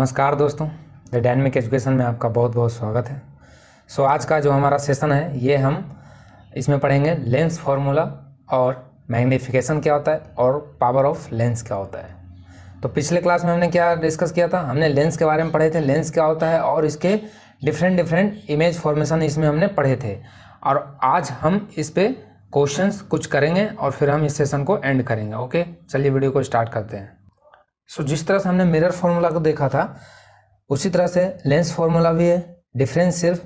नमस्कार दोस्तों, the dynamic education में आपका बहुत बहुत स्वागत है। आज का जो हमारा सेशन है ये हम इसमें पढ़ेंगे लेंस फार्मूला और मैग्नीफिकेशन क्या होता है और पावर ऑफ लेंस क्या होता है। तो पिछले क्लास में हमने क्या डिस्कस किया था, हमने लेंस के बारे में पढ़े थे, लेंस क्या होता है और इसके डिफरेंट इमेज फॉर्मेशन इसमें हमने पढ़े थे। और आज हम इस पे क्वेश्चंस कुछ करेंगे और फिर हम इस सेशन को एंड करेंगे। ओके, चलिए वीडियो को स्टार्ट करते हैं। जिस तरह से हमने मिरर फार्मूला को देखा था उसी तरह से लेंस फार्मूला भी है। डिफरेंस सिर्फ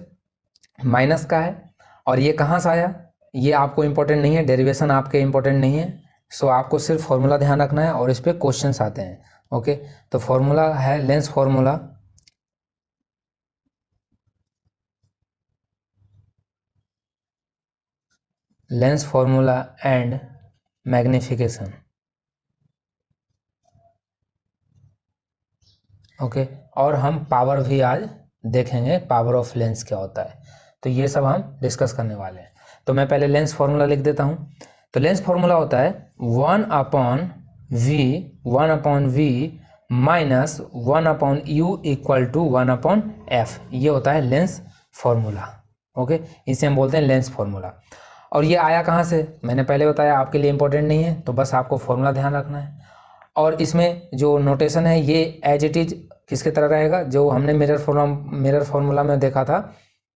माइनस का है और ये कहाँ से आया ये आपको इम्पोर्टेंट नहीं है, डेरिवेशन आपके इम्पोर्टेंट नहीं है। आपको सिर्फ फार्मूला ध्यान रखना है और इस पर क्वेश्चंस आते हैं। ओके, तो फार्मूला है lens formula. Lens formula and magnification. Okay, और हम पावर भी आज देखेंगे, पावर ऑफ लेंस क्या होता है। तो ये सब हम डिस्कस करने वाले हैं। तो मैं पहले लेंस फार्मूला लिख देता हूँ। तो लेंस फार्मूला होता है 1/v minus 1/u equal to 1/f। ये होता है लेंस फार्मूला। ओके, इसे हम बोलते हैं लेंस फार्मूला। और ये आया कहाँ से मैंने पहले बताया, आपके लिए इंपॉर्टेंट नहीं है, तो बस आपको फार्मूला ध्यान रखना है। और इसमें जो नोटेशन है ये एज इट इज किसके तरह रहेगा, जो हमने मिरर फार्मूला में देखा था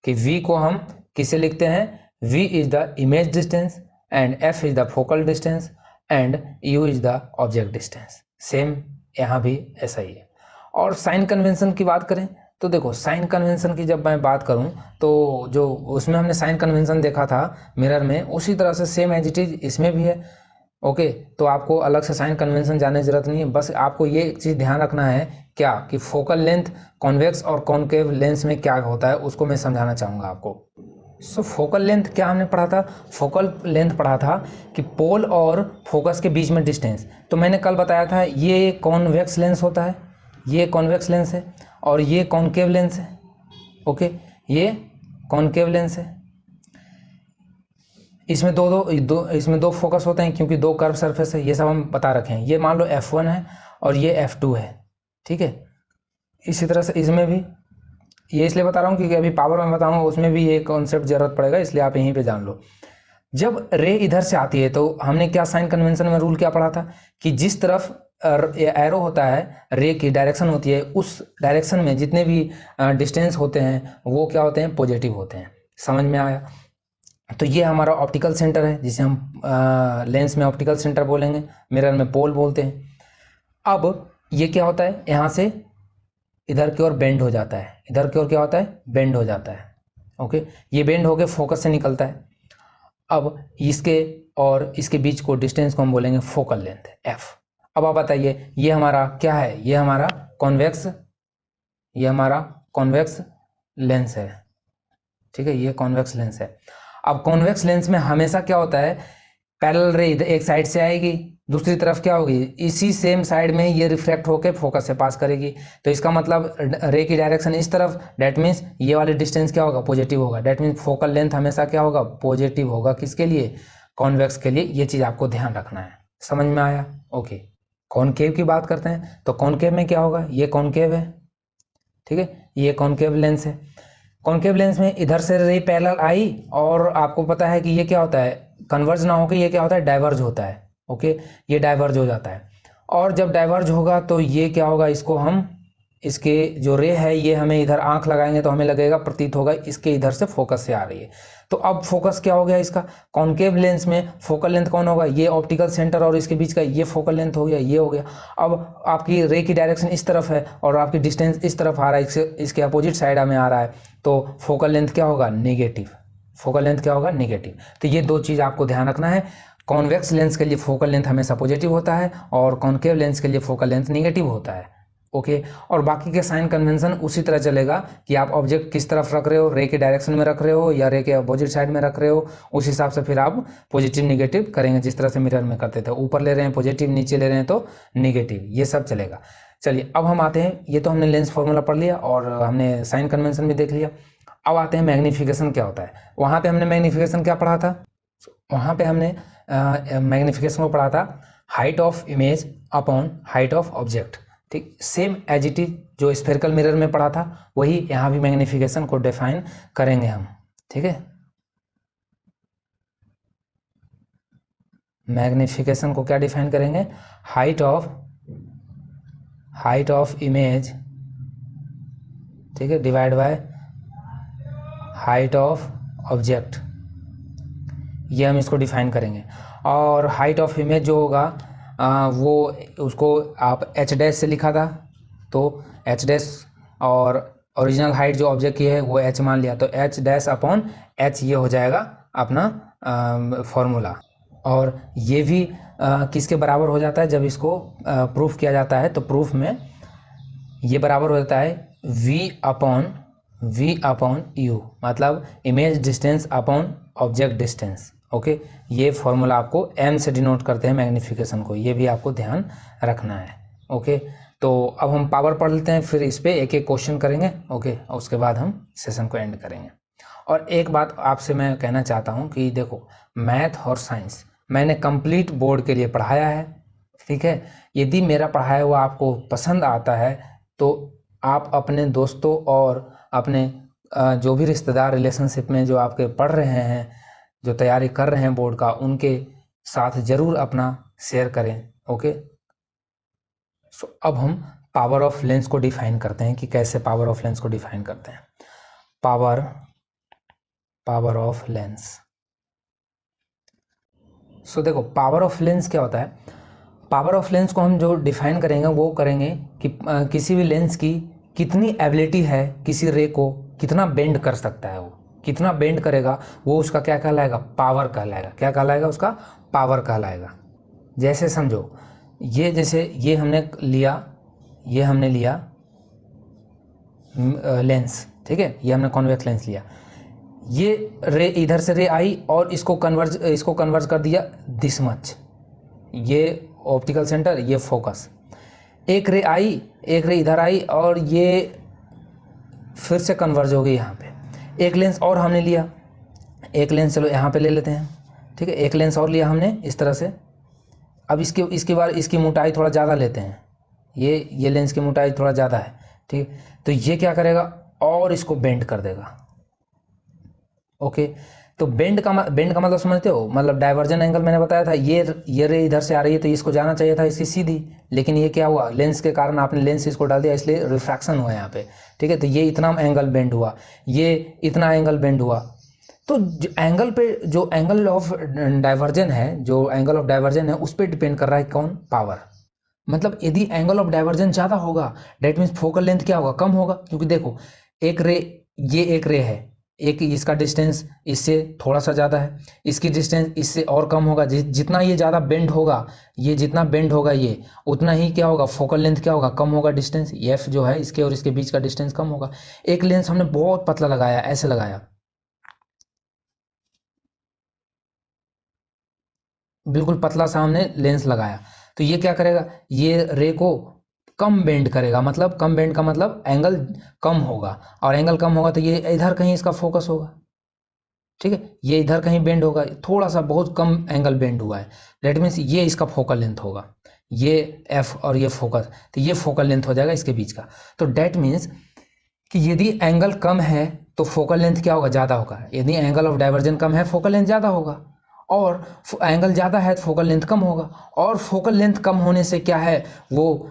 कि v को हम किसे लिखते हैं, v is the image distance and f is the focal distance and u is the object distance. Same यहाँ भी ऐसा ही है। और साइन कन्वेंशन की बात करें तो देखो, साइन कन्वेंशन की जब मैं बात करूं तो जो उसमें हमने साइन कन्वेंशन देखा था मिरर में, उसी तरह से सेम एज इट इज इसमें भी है। ओके, तो आपको अलग से साइन कन्वेंशन जानने की जरूरत नहीं है, बस आपको ये चीज़ ध्यान रखना है क्या कि फोकल लेंथ कॉन्वेक्स और कॉन्केव लेंस में क्या होता है, उसको मैं समझाना चाहूँगा आपको। फोकल लेंथ क्या हमने पढ़ा था, फोकल लेंथ पढ़ा था कि पोल और फोकस के बीच में डिस्टेंस। तो मैंने कल बताया था ये कॉन्वेक्स लेंस होता है, ये कॉन्वेक्स लेंस है और ये कॉन्केव लेंस है। ओके, ये कॉन्केव लेंस है। इसमें इसमें दो फोकस होते हैं क्योंकि दो कर्व सरफेस है, ये सब हम बता रखे हैं। ये मान लो F1 है और ये F2 है, ठीक है। इसी तरह से इसमें भी ये इसलिए बता रहा हूँ क्योंकि अभी पावर में बताऊंगा उसमें भी ये कॉन्सेप्ट जरूरत पड़ेगा, इसलिए आप यहीं पे जान लो। जब रे इधर से आती है तो हमने क्या साइन कन्वेंशन में रूल क्या पढ़ा था कि जिस तरफ एरो होता है, रे की डायरेक्शन होती है, उस डायरेक्शन में जितने भी डिस्टेंस होते हैं वो क्या होते हैं, पॉजिटिव होते हैं। समझ में आया? तो ये हमारा ऑप्टिकल सेंटर है जिसे हम लेंस में ऑप्टिकल सेंटर बोलेंगे, मिरर में पोल बोलते हैं। अब ये क्या होता है, यहाँ से इधर की ओर बेंड हो जाता है, इधर की ओर क्या होता है, बेंड हो जाता है। ओके, ये बेंड होके फोकस से निकलता है। अब इसके और इसके बीच को डिस्टेंस को हम बोलेंगे फोकल लेंथ f। अब आप बताइए ये हमारा क्या है, ये हमारा कॉन्वेक्स लेंस है, ठीक है, ये कॉन्वेक्स लेंस है। अब कॉन्वेक्स लेंस में हमेशा क्या होता है, पैरेलल रे एक साइड से आएगी, दूसरी तरफ क्या होगी, इसी सेम साइड में ये रिफ्लेक्ट होकर फोकस से पास करेगी। तो इसका मतलब रे की डायरेक्शन इस तरफ, डेट मीन्स ये वाले डिस्टेंस क्या होगा, पॉजिटिव होगा। डेट मीन्स फोकल लेंथ हमेशा क्या होगा, पॉजिटिव होगा। किसके लिए, कॉन्वेक्स के लिए। ये चीज़ आपको ध्यान रखना है। समझ में आया? ओके, कॉनकेव की बात करते हैं तो कॉनकेव में क्या होगा, ये कॉनकेव है, ठीक है, ये कॉनकेव लेंस है। कॉन्केव लेंस में इधर से रे पैरेलल आई और आपको पता है कि ये क्या होता है, कन्वर्ज ना होकर ये क्या होता है, डाइवर्ज होता है। ओके, ये डाइवर्ज हो जाता है। और जब डाइवर्ज होगा तो ये क्या होगा, इसको हम, इसके जो रे है ये हमें इधर आंख लगाएंगे तो हमें लगेगा, प्रतीत होगा इसके इधर से फोकस से आ रही है। तो अब फोकस क्या हो गया इसका, कॉन्केव लेंस में फोकल लेंथ कौन होगा, ये ऑप्टिकल सेंटर और इसके बीच का ये फोकल लेंथ हो गया, ये हो गया। अब आपकी रे की डायरेक्शन इस तरफ है और आपकी डिस्टेंस इस तरफ आ रहा है, इसके अपोजिट साइड में आ रहा है, तो फोकल लेंथ क्या होगा, नेगेटिव। फोकल लेंथ क्या होगा, नेगेटिव। तो ये दो चीज़ आपको ध्यान रखना है। कॉन्वेक्स लेंस के लिए फोकल लेंथ हमेशा पॉजिटिव होता है और कॉन्केव लेंस के लिए फोकल लेंथ नेगेटिव होता है। ओके, और बाकी के साइन कन्वेंशन उसी तरह चलेगा कि आप ऑब्जेक्ट किस तरफ रख रहे हो, रे के डायरेक्शन में रख रहे हो या रे के अपोजिट साइड में रख रहे हो, उस हिसाब से फिर आप पॉजिटिव निगेटिव करेंगे, जिस तरह से मिरर में करते थे। ऊपर ले रहे हैं पॉजिटिव, नीचे ले रहे हैं तो निगेटिव, ये सब चलेगा। चलिए अब हम आते हैं, ये तो हमने लेंस फार्मूला पढ़ लिया और हमने साइन कन्वेंशन भी देख लिया। अब आते हैं मैग्नीफिकेशन क्या होता है। वहाँ पे हमने मैग्नीफिकेशन क्या पढ़ा था, वहाँ पे हमने मैग्नीफिकेशन को पढ़ा था height of image upon height of object. ठीक, सेम एज इट इज जो स्फेरिकल मिरर में पढ़ा था वही यहाँ भी मैग्नीफिकेशन को डिफाइन करेंगे हम। ठीक है, मैग्नीफिकेशन को क्या डिफाइन करेंगे, हाइट ऑफ इमेज, ठीक है, divide by height of object, ये हम इसको डिफाइन करेंगे। और हाइट ऑफ इमेज जो होगा वो उसको आप एच डैश से लिखा था, तो एच डैश, और ओरिजिनल हाइट जो ऑब्जेक्ट की है वो एच मान लिया, तो एच डैश अपॉन एच ये हो जाएगा अपना फॉर्मूला। और ये भी किसके बराबर हो जाता है, जब इसको प्रूफ किया जाता है तो प्रूफ में ये बराबर हो जाता है v अपॉन u, मतलब image distance upon object distance. Okay, ये फॉर्मूला आपको m से डिनोट करते हैं मैग्नीफिकेशन को, ये भी आपको ध्यान रखना है। ओके, तो अब हम पावर पढ़ लेते हैं, फिर इस पर एक एक क्वेश्चन करेंगे। ओके, और उसके बाद हम सेशन को एंड करेंगे। और एक बात आपसे मैं कहना चाहता हूँ कि देखो, मैथ और साइंस मैंने कंप्लीट बोर्ड के लिए पढ़ाया है। ठीक है, यदि मेरा पढ़ाया हुआ आपको पसंद आता है तो आप अपने दोस्तों और अपने जो भी रिश्तेदार रिलेशनशिप में जो आपके पढ़ रहे हैं, जो तैयारी कर रहे हैं बोर्ड का, उनके साथ ज़रूर अपना शेयर करें। ओके, सो अब हम पावर ऑफ लेंस को डिफाइन करते हैं कि कैसे पावर ऑफ लेंस को डिफाइन करते हैं। Power of lens. सो देखो, पावर ऑफ लेंस क्या होता है। पावर ऑफ लेंस को हम जो डिफाइन करेंगे वो करेंगे कि किसी भी लेंस की कितनी एबिलिटी है, किसी रे को कितना बेंड कर सकता है, वो कितना बेंड करेगा, वो उसका क्या कहलाएगा, पावर कहलाएगा। क्या कहलाएगा, उसका पावर कहलाएगा। जैसे समझो, ये जैसे ये हमने लिया लेंस, ठीक है, ये हमने कॉन्वेक्स लेंस लिया, ये रे इधर से रे आई और इसको कन्वर्ज कर दिया दिस मच, ये ऑप्टिकल सेंटर, ये फोकस। एक रे आई, एक रे इधर आई और ये फिर से कन्वर्ज हो गई यहाँ पे। एक लेंस और हमने लिया, एक लेंस चलो यहाँ पे ले लेते हैं, ठीक है, एक लेंस और लिया हमने इस तरह से। अब इसके बाद इसकी मोटाई थोड़ा ज़्यादा लेते हैं, ये लेंस की मोटाई थोड़ा ज़्यादा है, ठीक है, तो ये क्या करेगा और इसको बेंड कर देगा। ओके, तो बेंड का मतलब समझते हो, मतलब डाइवर्जन एंगल मैंने बताया था, ये रे इधर से आ रही है तो इसको जाना चाहिए था इसकी सीधी, लेकिन ये क्या हुआ, लेंस के कारण आपने लेंस इसको डाल दिया, इसलिए रिफ्रैक्शन हुआ यहाँ पे। ठीक है, तो ये इतना एंगल बेंड हुआ, ये इतना एंगल बेंड हुआ। तो एंगल पे जो एंगल ऑफ डाइवर्जन है, उस पर डिपेंड कर रहा है कौन, पावर। मतलब यदि एंगल ऑफ डाइवर्जन ज़्यादा होगा डेट मीन्स फोकल लेंथ क्या होगा, कम होगा। क्योंकि देखो, एक रे है, एक इसका डिस्टेंस इससे थोड़ा सा ज़्यादा है, इसकी डिस्टेंस इससे और कम होगा। जितना ये ज़्यादा बेंड होगा, ये जितना बेंड होगा ये उतना ही क्या होगा, फोकल लेंथ क्या होगा, कम होगा। डिस्टेंस एफ जो है इसके और इसके बीच का डिस्टेंस कम होगा। एक लेंस हमने बहुत पतला लगाया, ऐसे लगाया, बिल्कुल पतला सा हमने लेंस लगाया, तो ये क्या करेगा, ये रे को कम बेंड करेगा। मतलब कम बेंड का मतलब एंगल कम होगा, और एंगल कम होगा तो ये इधर कहीं इसका फोकस होगा। ठीक है, ये इधर कहीं बेंड होगा, थोड़ा सा बहुत कम एंगल बेंड हुआ है, दैट मीन्स ये इसका फोकल लेंथ होगा, ये एफ और ये फोकस, तो ये फोकल लेंथ हो जाएगा इसके बीच का। तो दैट मीन्स कि यदि एंगल कम है तो फोकल लेंथ क्या होगा, ज़्यादा होगा। यदि एंगल ऑफ डाइवर्जन कम है, फोकल लेंथ ज़्यादा होगा, और एंगल ज़्यादा है तो फोकल लेंथ कम होगा। और फोकल लेंथ कम होने से क्या है, वो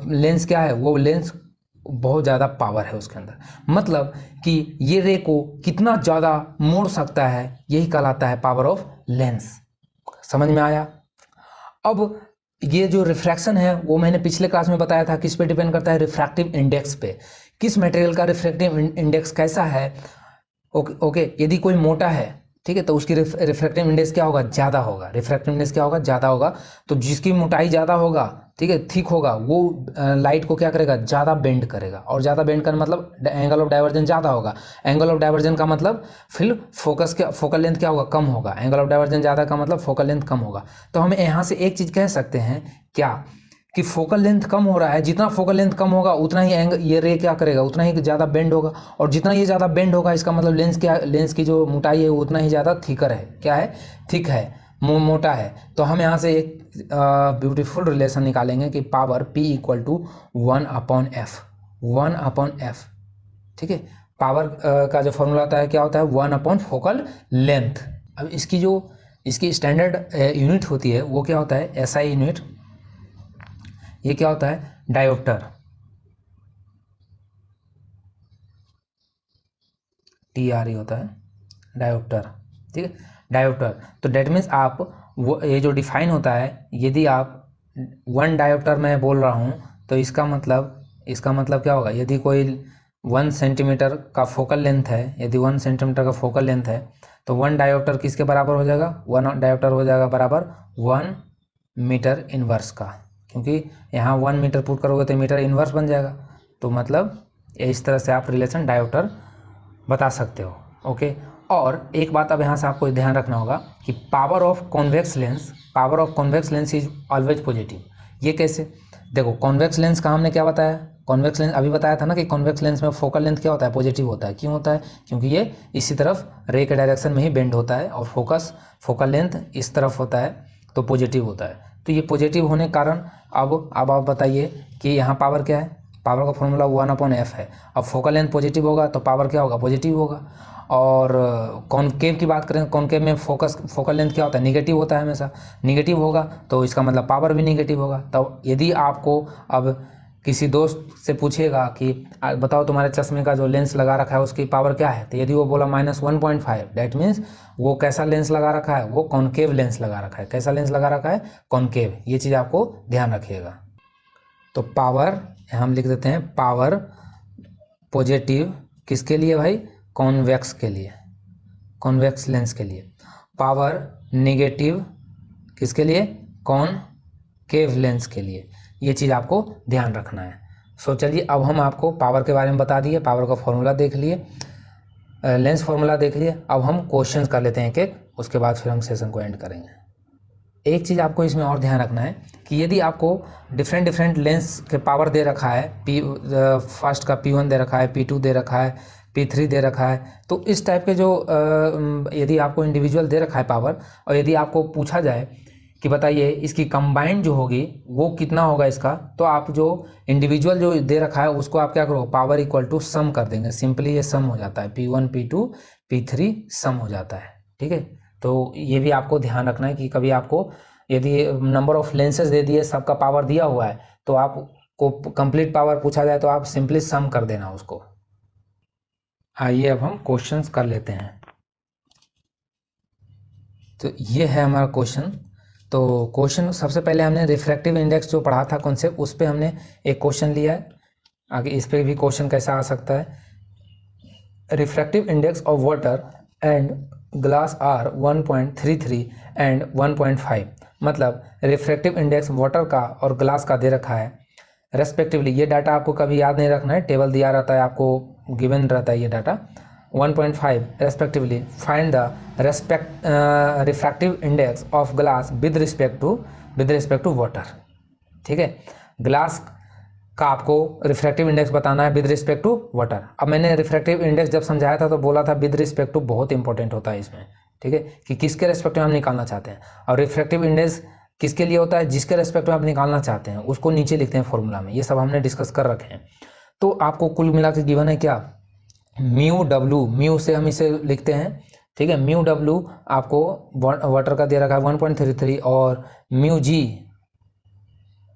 लेंस क्या है, वो लेंस बहुत ज़्यादा पावर है उसके अंदर। मतलब कि ये रे को कितना ज़्यादा मोड़ सकता है, यही कहलाता है पावर ऑफ लेंस। समझ में आया। अब ये जो रिफ्रैक्शन है वो मैंने पिछले क्लास में बताया था, किस पे डिपेंड करता है, रिफ्रैक्टिव इंडेक्स पे। किस मटेरियल का रिफ्रैक्टिव इंडेक्स कैसा है। ओके, यदि कोई मोटा है, ठीक है, तो उसकी रिफ्रैक्टिव इंडेक्स क्या होगा, ज़्यादा होगा। रिफ्रैक्टिव इंडेक्स क्या होगा, ज़्यादा होगा। तो जिसकी मोटाई ज़्यादा होगा, ठीक है, थिक होगा, वो लाइट को क्या करेगा, ज़्यादा बेंड करेगा। और ज़्यादा बेंड करना मतलब एंगल ऑफ डाइवर्जन ज़्यादा होगा। एंगल ऑफ डाइवर्जन का मतलब फिर फोकल लेंथ क्या होगा, कम होगा। एंगल ऑफ डाइवर्जन ज़्यादा का मतलब फोकल लेंथ कम होगा। तो हमें यहाँ से एक चीज़ कह सकते हैं क्या, कि फोकल लेंथ कम हो रहा है, जितना फोकल लेंथ कम होगा उतना ही ये रे क्या करेगा, उतना ही ज़्यादा बेंड होगा। और जितना ये ज़्यादा बेंड होगा, इसका मतलब लेंस की जो मोटाई है वो उतना ही ज़्यादा थिकर है, क्या है, थिक है। मोटा है, तो हम यहाँ से एक ब्यूटीफुल रिलेशन निकालेंगे कि power P equal to 1/f, 1/f। ठीक है, पावर का जो फॉर्मूला होता है क्या होता है, 1 फोकल लेंथ। अब इसकी स्टैंडर्ड यूनिट होती है वो क्या होता है, SI यूनिट। ये क्या होता है, डायोप्टर, TRE होता है डायोप्टर। ठीक है, डायोप्टर। तो डेट मीन्स आप वो ये जो डिफाइन होता है, यदि आप 1 डायोप्टर मैं बोल रहा हूँ तो इसका मतलब क्या होगा, यदि कोई 1 सेंटीमीटर का फोकल लेंथ है, यदि 1 सेंटीमीटर का फोकल लेंथ है तो 1 डायोप्टर किसके बराबर हो जाएगा, 1 डायोप्टर हो जाएगा बराबर 1 मीटर इनवर्स का, क्योंकि यहाँ 1 मीटर पुट करोगे तो मीटर इनवर्स बन जाएगा। तो मतलब इस तरह से आप रिलेशन डायोप्टर बता सकते हो। ओके, और एक बात अब यहाँ से आपको ध्यान रखना होगा कि power of convex lens is always positive. ये कैसे, देखो कॉन्वेक्स लेंस का हमने क्या बताया, कॉन्वेक्स लेंस अभी बताया था ना कि कॉन्वेक्स लेंस में फोकल लेंथ क्या होता है, पॉजिटिव होता है। क्यों होता है, क्योंकि ये इसी तरफ रे के डायरेक्शन में ही बेंड होता है और फोकल लेंथ इस तरफ होता है तो पॉजिटिव होता है। तो ये पॉजिटिव होने के कारण अब आप बताइए कि यहाँ पावर क्या है, पावर का फॉर्मूला 1/f है। अब फोकल लेंथ पॉजिटिव होगा तो पावर क्या होगा, पॉजिटिव होगा। और कॉनकेव की बात करें, कॉनकेव में फोकल लेंथ क्या होता है, निगेटिव होता है, हमेशा निगेटिव होगा, तो इसका मतलब पावर भी निगेटिव होगा। तो यदि आपको अब किसी दोस्त से पूछेगा कि बताओ तुम्हारे चश्मे का जो लेंस लगा रखा है उसकी पावर क्या है, तो यदि वो बोला -1.5, डेट मीन्स वो कैसा लेंस लगा रखा है, वो कॉनकेव लेंस लगा रखा है। कैसा लेंस लगा रखा है, कॉनकेव। ये चीज़ आपको ध्यान रखिएगा। तो पावर हम लिख देते हैं, पावर पॉजिटिव किसके लिए भाई, कॉन्वेक्स के लिए, कॉन्वेक्स लेंस के लिए। पावर नेगेटिव किसके लिए, कॉनकेव लेंस के लिए। ये चीज़ आपको ध्यान रखना है। सो चलिए, अब हम आपको पावर के बारे में बता दिए, पावर का फॉर्मूला देख लिए, लेंस फॉर्मूला देख लिए। अब हम क्वेश्चंस कर लेते हैं एक एक, उसके बाद फिर हम सेशन को एंड करेंगे। एक चीज़ आपको इसमें और ध्यान रखना है कि यदि आपको डिफरेंट लेंस के पावर दे रखा है, फर्स्ट का P1 दे रखा है, P2 दे रखा है, P3 दे रखा है, तो इस टाइप के जो यदि आपको इंडिविजुअल दे रखा है पावर, और यदि आपको पूछा जाए कि बताइए इसकी कंबाइंड जो होगी वो कितना होगा इसका, तो आप जो इंडिविजुअल जो दे रखा है उसको आप क्या करो, पावर इक्वल टू सम कर देंगे। सिंपली ये सम हो जाता है, P1 P2 P3 सम हो जाता है। ठीक है, तो ये भी आपको ध्यान रखना है कि कभी आपको यदि नंबर ऑफ लेंसेज दे दिए, सबका पावर दिया हुआ है, तो आपको कंप्लीट पावर पूछा जाए तो आप सिंपली सम कर देना उसको। आइए अब हम क्वेश्चंस कर लेते हैं। तो ये है हमारा क्वेश्चन। तो क्वेश्चन सबसे पहले हमने रिफ्रैक्टिव इंडेक्स जो पढ़ा था कॉन्सेप्ट, उस पर हमने एक क्वेश्चन लिया है। आगे इस पर भी क्वेश्चन कैसा आ सकता है, refractive index of water and glass are 1.33 एंड 1.5। मतलब रिफ्रैक्टिव इंडेक्स वाटर का और ग्लास का दे रखा है रेस्पेक्टिवली। ये डाटा आपको कभी याद नहीं रखना है, टेबल दिया रहता है आपको, गिवन रहता है ये डाटा। 1.5 respectively, find the refractive index of glass with respect to water. ठीक है, ग्लास का आपको रिफ्रैक्टिव इंडेक्स बताना है विद रिस्पेक्ट टू वाटर। अब मैंने रिफ्रैक्टिव इंडेक्स जब समझाया था तो बोला था विद रिस्पेक्ट टू बहुत इंपॉर्टेंट होता है इसमें। ठीक है, कि किसके रेस्पेक्ट में हम निकालना चाहते हैं, और रिफ्रैक्टिव इंडेक्स किसके लिए होता है, जिसके रेस्पेक्ट में आप निकालना चाहते हैं उसको नीचे लिखते हैं फॉर्मूला में। ये सब हमने डिस्कस कर रखे हैं। तो आपको कुल मिला के गिवन है क्या, म्यू डब्ल्यू, म्यू से हम इसे लिखते हैं। ठीक है, म्यू डब्ल्यू आपको वाटर का दे रखा है 1.33 और mu G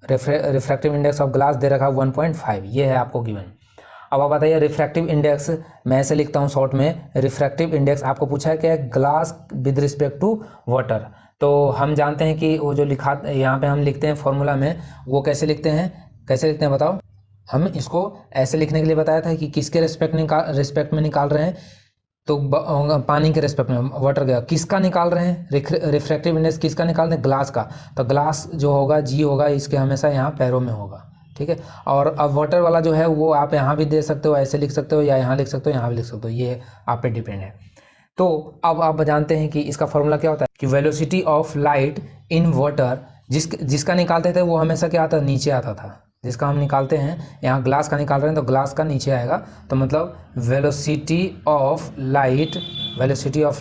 refractive index of glass दे रखा है 1.5। ये है आपको गिवन। अब आप बताइए रिफ्रैक्टिव इंडेक्स, मैं ऐसे लिखता हूँ शॉर्ट में, रिफ्रैक्टिव इंडेक्स आपको पूछा है क्या, glass with respect to water. तो हम जानते हैं कि वो जो लिखा यहाँ पे हम लिखते हैं फॉर्मूला में, वो कैसे लिखते हैं बताओ। हम इसको ऐसे लिखने के लिए बताया था कि किसके रिस्पेक्ट में निकाल रहे हैं, तो पानी के रेस्पेक्ट में वाटर का किसका निकाल रहे हैं, रिफ्रैक्टिव इंडेक्स किसका निकाल रहे हैं, ग्लास का। तो ग्लास जो होगा जी होगा, इसके हमेशा यहाँ पैरों में होगा। ठीक है, और अब वाटर वाला जो है वो आप यहाँ भी दे सकते हो, ऐसे लिख सकते हो, या यहाँ लिख सकते हो, यहाँ भी लिख सकते हो, ये आप पे डिपेंड है। तो अब आप जानते हैं कि इसका फॉर्मूला क्या होता है कि velocity of light in water, जिसका निकालते थे वो हमेशा क्या आता, नीचे आता था। जिसका हम निकालते हैं, यहाँ ग्लास का निकाल रहे हैं तो ग्लास का नीचे आएगा। तो मतलब velocity of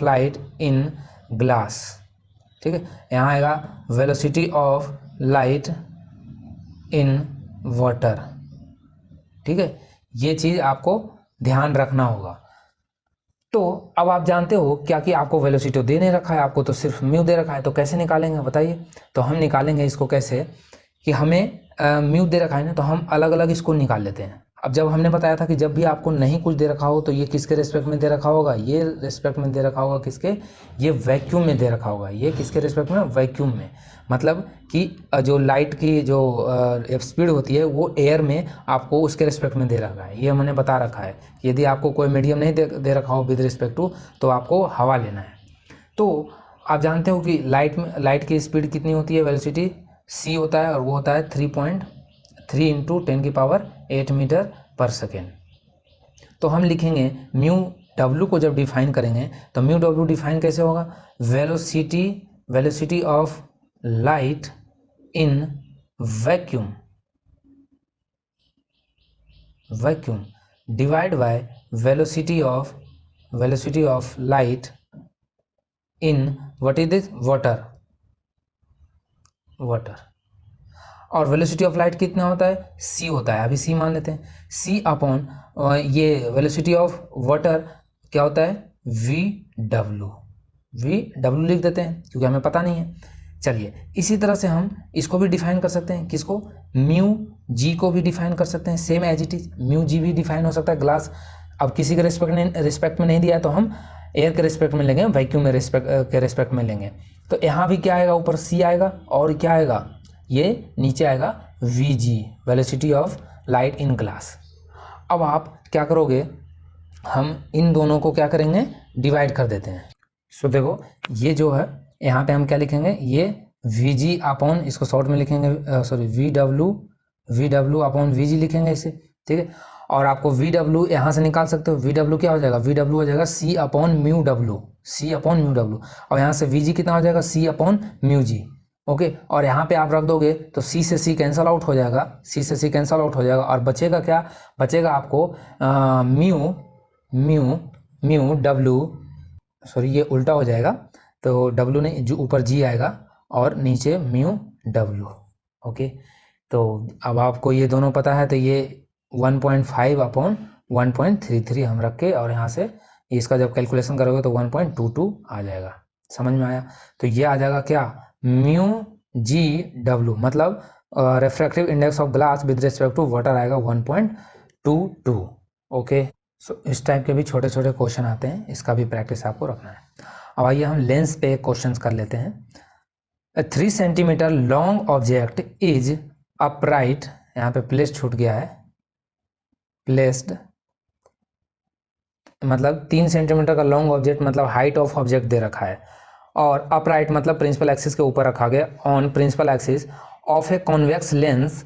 light in glass, ठीक है। यहाँ आएगा velocity of light in water, ठीक है। ये चीज़ आपको ध्यान रखना होगा। तो अब आप जानते हो क्या कि आपको वेलोसिटी दे नहीं रखा है, आपको तो सिर्फ म्यू दे रखा है, तो कैसे निकालेंगे बताइए। तो हम निकालेंगे इसको कैसे कि हमें म्यू दे रखा है ना, तो हम अलग अलग इसको निकाल लेते हैं। अब जब हमने बताया था कि जब भी आपको नहीं कुछ दे रखा हो तो ये किसके रिस्पेक्ट में दे रखा होगा, ये रिस्पेक्ट में दे रखा होगा किसके, ये वैक्यूम में दे रखा होगा। ये किसके रिस्पेक्ट में, वैक्यूम में। मतलब कि जो लाइट की जो स्पीड होती है वो एयर में आपको उसके रिस्पेक्ट में दे रखा है, ये हमने बता रखा है। यदि आपको कोई मीडियम नहीं दे रखा हो विद रिस्पेक्ट टू, तो आपको हवा लेना है। तो आप जानते हो कि लाइट की स्पीड कितनी होती है, वेलोसिटी c होता है, और वो होता है 3.3 इंटू 10⁸ मीटर पर सेकेंड। तो हम लिखेंगे म्यू w को जब डिफाइन करेंगे तो म्यू w डिफाइन कैसे होगा, velocity of light in vacuum divide by velocity of light in what is this, water. और वेलोसिटी ऑफ लाइट कितना होता है, c होता है, अभी c मान लेते हैं। c अपॉन ये वेलोसिटी ऑफ वाटर क्या होता है, v w लिख देते हैं क्योंकि हमें पता नहीं है। चलिए इसी तरह से हम इसको भी डिफाइन कर सकते हैं, किसको, म्यू g को भी डिफाइन कर सकते हैं, same as it is mu g भी डिफाइन हो सकता है। ग्लास अब किसी के रिस्पेक्ट में नहीं दिया है तो हम एयर के रिस्पेक्ट में लेंगे, वैक्यूम में के रिस्पेक्ट में लेंगे। तो यहाँ भी क्या आएगा, ऊपर c आएगा और क्या आएगा, ये नीचे आएगा vg, velocity of light in glass. अब आप क्या करोगे, हम इन दोनों को क्या करेंगे, डिवाइड कर देते हैं। सो देखो ये जो है यहाँ पे हम क्या लिखेंगे, ये vg अपॉन, इसको शॉर्ट में लिखेंगे सॉरी vw अपॉन vg लिखेंगे इसे, ठीक है। और आपको vw यहाँ से निकाल सकते हो, vw क्या हो जाएगा, vw हो जाएगा c अपॉन म्यू w, और यहाँ से vg कितना हो जाएगा, c upon mu g, okay. और यहाँ पे आप रख दोगे तो c से c कैंसल आउट हो जाएगा, और बचेगा क्या, बचेगा आपको म्यू w, सॉरी ये उल्टा हो जाएगा, तो w ने जो ऊपर g आएगा और नीचे म्यू w, ओके। तो अब आपको ये दोनों पता है, तो ये 1.5 अपॉन 1.33 हम रख के, और यहाँ से इसका जब कैलकुलेशन करोगे तो 1.22 आ जाएगा। समझ में आया। तो ये आ जाएगा क्या, म्यू जी डब्ल्यू, मतलब refractive index of glass with respect to water आएगा 1.22। ओके, सो इस टाइप के भी छोटे छोटे क्वेश्चन आते हैं, इसका भी प्रैक्टिस आपको रखना है। अब आइए हम लेंस पे क्वेश्चंस कर लेते हैं। 3 centimetre long object is upright, यहाँ पे प्लेस छूट गया है, प्लेस्ड मतलब 3 सेंटीमीटर का लॉन्ग ऑब्जेक्ट मतलब हाइट ऑफ ऑब्जेक्ट दे रखा है, और अपराइट मतलब प्रिंसिपल एक्सिस के ऊपर रखा गया, on principal axis of a convex lens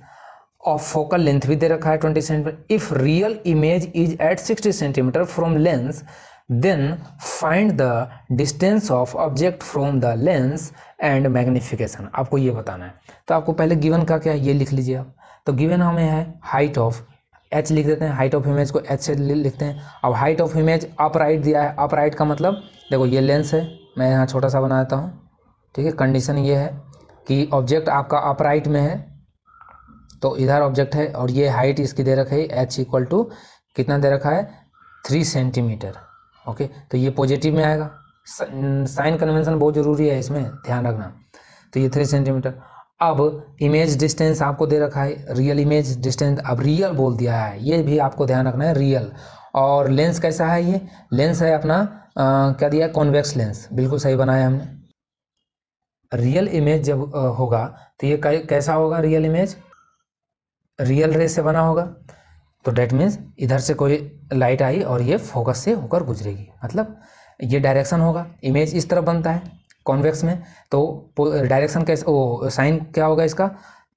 of focal length भी दे रखा है 20 centimetre. If real image is at 60 centimetre from lens then find the distance of object from the lens and magnification. आपको ये बताना है। तो आपको पहले गिवन का क्या है ये लिख लीजिए आप। तो गिवन हमें है हाइट ऑफ, एच लिख देते हैं, हाइट ऑफ इमेज को एच से लिखते हैं। अब हाइट ऑफ इमेज अपराइट दिया है, अपराइट का मतलब देखो ये लेंस है, मैं यहाँ छोटा सा बना देता हूँ, ठीक है। कंडीशन ये है कि ऑब्जेक्ट आपका अपराइट में है, तो इधर ऑब्जेक्ट है और ये हाइट इसकी दे रखी है एच इक्वल टू कितना दे रखा है 3 सेंटीमीटर। ओके, तो ये पॉजिटिव में आएगा, साइन कन्वेंशन बहुत ज़रूरी है इसमें ध्यान रखना। तो ये 3 सेंटीमीटर। अब इमेज डिस्टेंस आपको दे रखा है, रियल इमेज डिस्टेंस, अब रियल बोल दिया है, ये भी आपको ध्यान रखना है, रियल। और लेंस कैसा है, ये लेंस है अपना क्या दिया है, कॉन्वेक्स लेंस, बिल्कुल सही बनाया हमने। रियल इमेज जब होगा तो ये कैसा होगा, रियल इमेज रियल रे से बना होगा, तो डेट मीन्स इधर से कोई लाइट आई और ये फोकस से होकर गुजरेगी, मतलब ये डायरेक्शन होगा। इमेज इस तरफ बनता है कॉन्वेक्स में, तो डायरेक्शन कैसे, वो साइन क्या होगा इसका,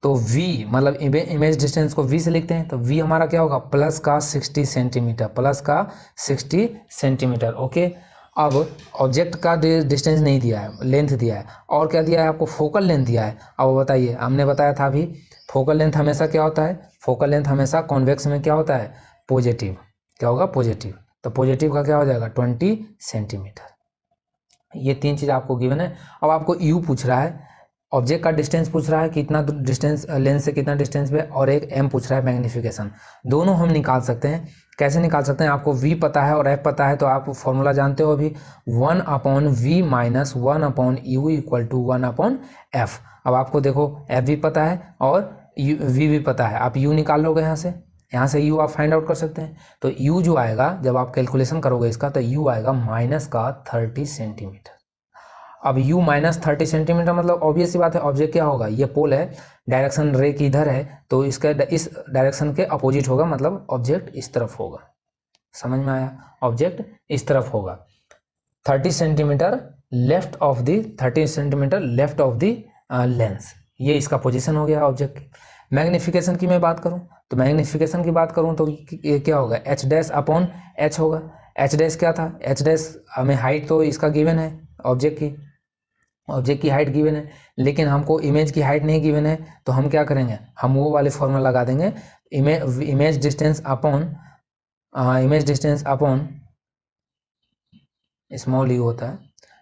तो v मतलब इमेज डिस्टेंस को v से लिखते हैं, तो v हमारा क्या होगा प्लस का 60 सेंटीमीटर, प्लस का 60 सेंटीमीटर। ओके, अब ऑब्जेक्ट का डिस्टेंस नहीं दिया है, लेंथ दिया है, और क्या दिया है आपको, फोकल लेंथ दिया है। अब बताइए, हमने बताया था अभी फोकल लेंथ हमेशा क्या होता है, फोकल लेंथ हमेशा कॉन्वेक्स में क्या होता है, पॉजिटिव, क्या होगा पॉजिटिव, तो पॉजिटिव का क्या हो जाएगा 20 सेंटीमीटर। ये 3 चीज़ आपको गिवन है। अब आपको यू पूछ रहा है, ऑब्जेक्ट का डिस्टेंस पूछ रहा है कितना डिस्टेंस लेंस से कितना डिस्टेंस पे, और एक एम पूछ रहा है मैग्नीफिकेशन। दोनों हम निकाल सकते हैं। कैसे निकाल सकते हैं? आपको v पता है और f पता है, तो आप फॉर्मूला जानते हो अभी, 1/v minus 1/u equal to 1/f। अब आपको देखो f भी पता है और v भी पता है, आप u निकाल लोगे यहाँ से u आप फाइंड आउट कर सकते हैं। तो u जो आएगा जब आप कैलकुलेशन करोगे इसका, तो u आएगा -30 सेंटीमीटर। अब u -30 सेंटीमीटर मतलब ऑब्वियस सी बात है, ऑब्जेक्ट क्या होगा, ये पोल है, डायरेक्शन रे की इधर है, तो इसका इस डायरेक्शन के अपोजिट होगा, मतलब ऑब्जेक्ट इस तरफ होगा। समझ में आया? ऑब्जेक्ट इस तरफ होगा। 30 centimetre left of the lens, ये इसका पोजीशन हो गया ऑब्जेक्ट की। मैग्नीफिकेशन की मैं बात करूं, तो मैग्नीफिकेशन की बात करूं तो ये क्या होगा, h डैश अपॉन h होगा। h डैश क्या था, h डैश हमें हाइट तो इसका गिवन है, ऑब्जेक्ट की हाइट गिवन है, लेकिन हमको इमेज की हाइट नहीं गिवन है, तो हम क्या करेंगे, हम वो वाले फॉर्मूला लगा देंगे, image distance upon small you होता है,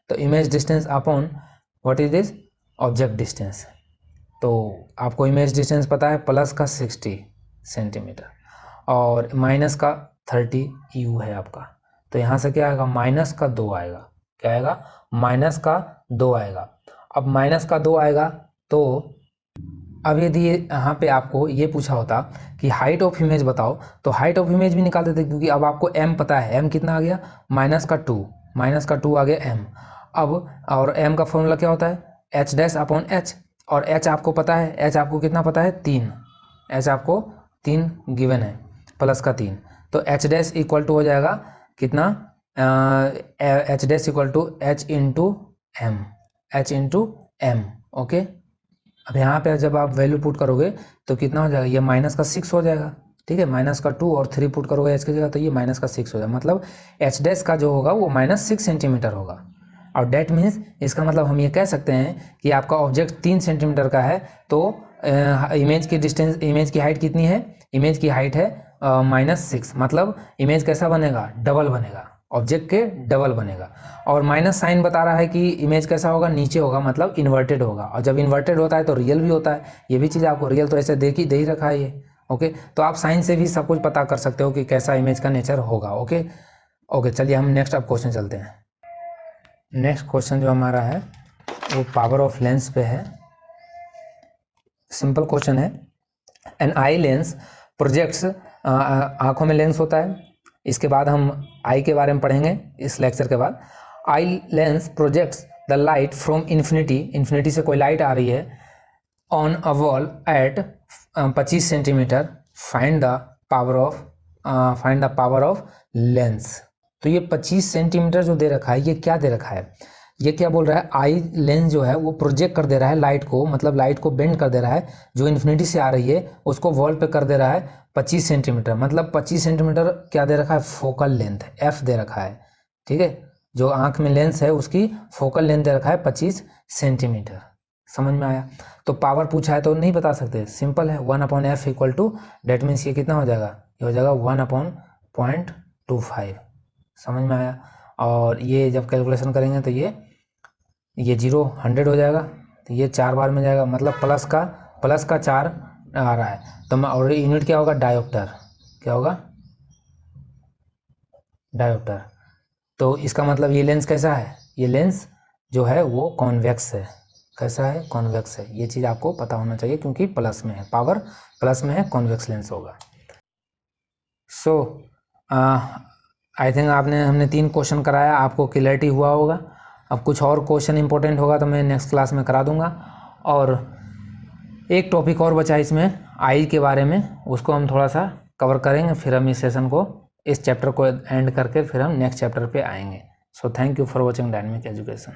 तो image distance upon what is this, object distance. तो आपको इमेज डिस्टेंस पता है प्लस का 60 सेंटीमीटर और माइनस का 30 यू है आपका, तो यहाँ से क्या आएगा, माइनस का 2 आएगा। क्या आएगा, माइनस का 2 आएगा। अब माइनस का 2 आएगा, तो अब यदि यहाँ पे आपको ये पूछा होता कि हाइट ऑफ इमेज बताओ, तो हाइट ऑफ इमेज भी निकाल देते, क्योंकि अब आपको m पता है, m कितना आ गया, -2 आ गया m। अब और m का फॉर्मूला क्या होता है, h डैश अपॉन h, और h आपको पता है, h आपको कितना पता है, 3, h आपको 3 गिवन है, प्लस का 3, तो h डैश इक्वल टू हो जाएगा कितना, h dash equal to h into m। Okay, अब यहाँ पे जब आप वैल्यू पुट करोगे तो कितना हो जाएगा, ये माइनस का 6 हो जाएगा। ठीक है, माइनस का 2 और 3 पुट करोगे h की जगह, तो ये माइनस का 6 हो जाएगा, मतलब h डैश का जो होगा वो -6 सेंटीमीटर होगा। और डेट मीन्स इसका मतलब हम ये कह सकते हैं कि आपका ऑब्जेक्ट 3 सेंटीमीटर का है, तो इमेज की हाइट कितनी है, इमेज की हाइट है -6, मतलब इमेज कैसा बनेगा, डबल बनेगा, ऑब्जेक्ट के डबल बनेगा। और माइनस साइन बता रहा है कि इमेज कैसा होगा, नीचे होगा, मतलब इन्वर्टेड होगा, और जब इन्वर्टेड होता है तो रियल भी होता है, ये भी चीज़ आपको रियल तो ऐसे दे ही रखा है ये। ओके, तो आप साइन से भी सब कुछ पता कर सकते हो कि कैसा इमेज का नेचर होगा। ओके, चलिए हम नेक्स्ट अब क्वेश्चन चलते हैं। नेक्स्ट क्वेश्चन जो हमारा है वो पावर ऑफ लेंस पे है। सिंपल क्वेश्चन है, एन आई लेंस प्रोजेक्ट्स, आंखों में लेंस होता है, इसके बाद हम आई के बारे में पढ़ेंगे इस लेक्चर के बाद। Eye lens projects the light from infinity से कोई लाइट आ रही है, on a wall at 25 centimetre, find the power of lens. तो ये 25 सेंटीमीटर जो दे रखा है, ये क्या दे रखा है, ये क्या बोल रहा है, आई लेंस जो है वो प्रोजेक्ट कर दे रहा है लाइट को, मतलब लाइट को बेंड कर दे रहा है, जो इन्फिनिटी से आ रही है उसको वॉल पे कर दे रहा है 25 सेंटीमीटर, मतलब 25 सेंटीमीटर क्या दे रखा है, फोकल लेंथ f दे रखा है। ठीक है, जो आंख में लेंस है उसकी फोकल लेंथ दे रखा है 25 सेंटीमीटर। समझ में आया? तो पावर पूछा है तो नहीं बता सकते, सिंपल है, 1/f equal to, that means ये कितना हो जाएगा, ये हो जाएगा 1/0.25। समझ में आया? और ये जब कैलकुलेशन करेंगे तो ये 0 100 हो जाएगा, तो ये 4 बार में जाएगा, मतलब प्लस का 4 आ रहा है, तो मैं ऑलरेडी यूनिट क्या होगा, डायोप्टर। क्या होगा, डायोप्टर। तो इसका मतलब ये लेंस कैसा है, ये लेंस जो है वो कॉन्वेक्स है। कैसा है, कॉन्वेक्स है। ये चीज़ आपको पता होना चाहिए, क्योंकि प्लस में है, पावर प्लस में है, कॉन्वेक्स लेंस होगा। सो आई थिंक हमने 3 क्वेश्चन कराया, आपको क्लियरिटी हुआ होगा। अब कुछ और क्वेश्चन इंपॉर्टेंट होगा तो मैं नेक्स्ट क्लास में करा दूंगा। और एक टॉपिक और बचा इसमें आई के बारे में, उसको हम थोड़ा सा कवर करेंगे, फिर हम इस सेशन को, इस चैप्टर को एंड करके फिर हम नेक्स्ट चैप्टर पे आएंगे। So thank you for watching dynamic education.